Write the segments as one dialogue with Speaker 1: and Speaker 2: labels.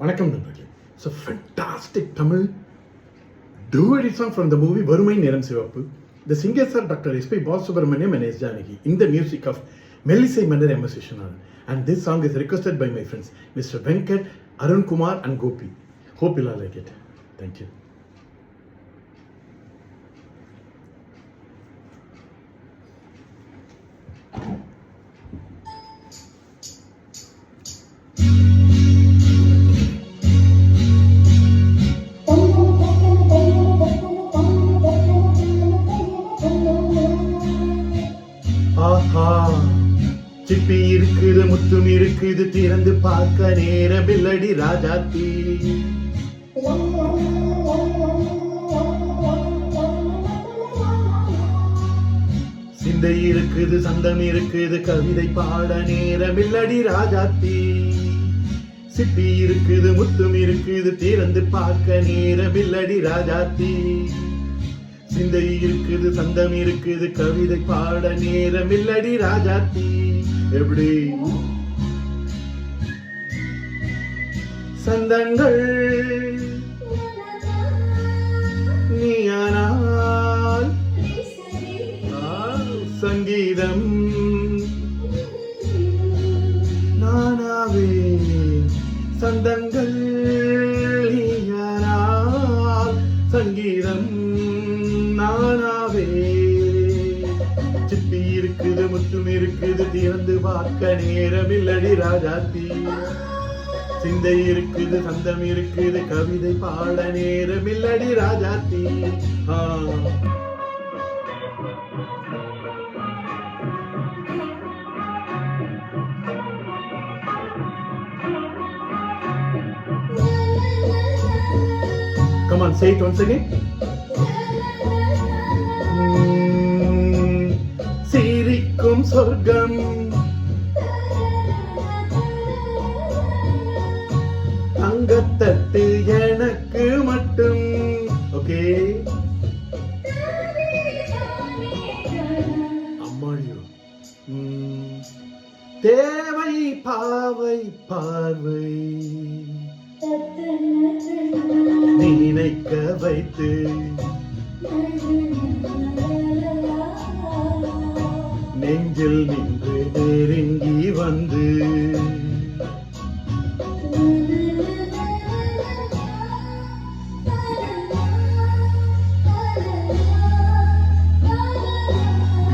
Speaker 1: வணக்கம் நண்பர்களே. It's a fantastic Tamil duet song from the movie Varumai Neram Sivappu. The singers are Dr. S.P. Balasubramaniam and S. Janaki in the music of Melissai Mannar M. S. Vishwanath. And this song is requested by my friends Mr. Venkat, Arun Kumar and Gopi. Hope you'll all like it. Thank you. ஆஹா, சிப்பி இருக்குது, முத்தும் இருக்குது, திறந்து பார்க்க நேரமில்லடி ராஜாத்தி. சிந்தை இருக்குது, சந்தம் இருக்குது, கவிதை பாட நேரமில்லடி ராஜாத்தி. சிப்பி இருக்குது, முத்தும் இருக்குது, திறந்து பார்க்க நேரமில்லடி ராஜாத்தி. சிந்தை இருக்குது, சந்தம் இருக்குது, கவிதை பாட நேரமில்லடி ராஜாத்தி. எப்படி சந்தங்கள் நீயானால் சங்கீதம் நானாவே. சந்தங்கள் நீயானால் சங்கீதம் நானாவே. சிப்பி இருக்குது, முத்தும் இருக்குது, திறந்து பார்க்க நேரமில்லடி ராஜாத்தி. சிந்தை இருக்குது, சந்தம் இருக்குது, கவிதை பாட நேரமில்லடி Rajathi. Come on, say it once again. சிரிக்கும் சொர்க்கம் தங்கத்தட்டு எனக்கு மட்டும். ஓகே, அம்மாடியோ. தேவை பாவை பார்வை நினைக்க வைத்து நெஞ்சில் நின்று நெருங்கி வந்து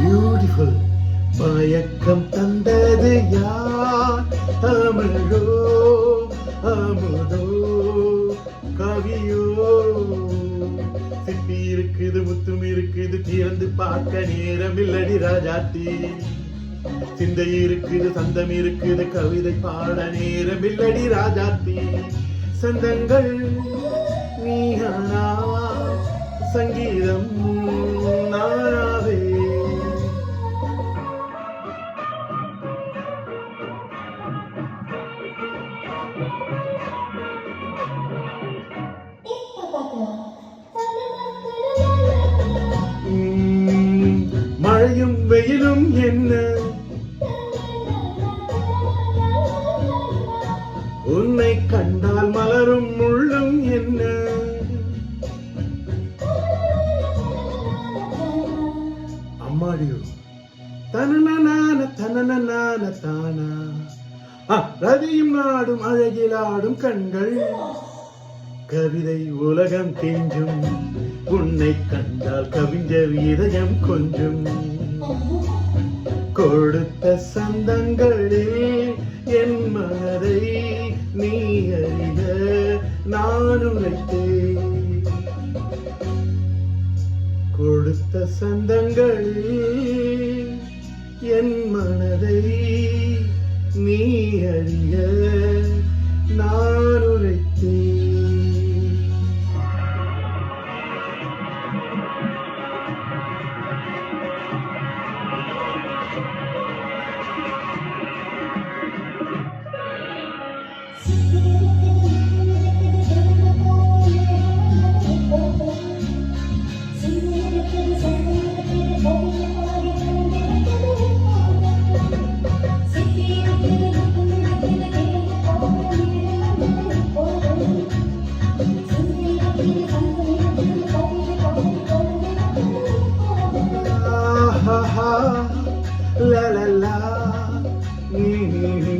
Speaker 1: பியூட்டிஃபுல் மயக்கம் தந்தது யார்? தமிழோ அமுதோ கவியோ? சிப்பி இருக்குது, முத்தும் இருக்குது, திறந்து பார்க்க நேரமில்லடி ராஜாத்தி. சிந்தை இருக்குது, சந்தம் இருக்குது, கவிதை பாட நேரமில்லடி ராஜாத்தி. சந்தங்கள் நீயானா சங்கீதம் நானாவே. மழையும் வெயிலும் என்ன, உன்னை கண்டால் மலரும் முள்ளும் என்ன. அம்மாடியோ. தனனனான தனனனான தானா. ரதியும் நாடும் அழகில் ஆடும் கண்கள். கவிதை உலகம் கெஞ்சும், உன்னை கண்டால் கவிஞர் இதயம் கொஞ்சம். கொடுத்த சந்தங்களில் என் மனதை நீ அறிய நான் உரைத்தேன். கொடுத்த சந்தங்களில் என் மனதை நீ அறிய நான் உரைத்தேன். Mm-hmm.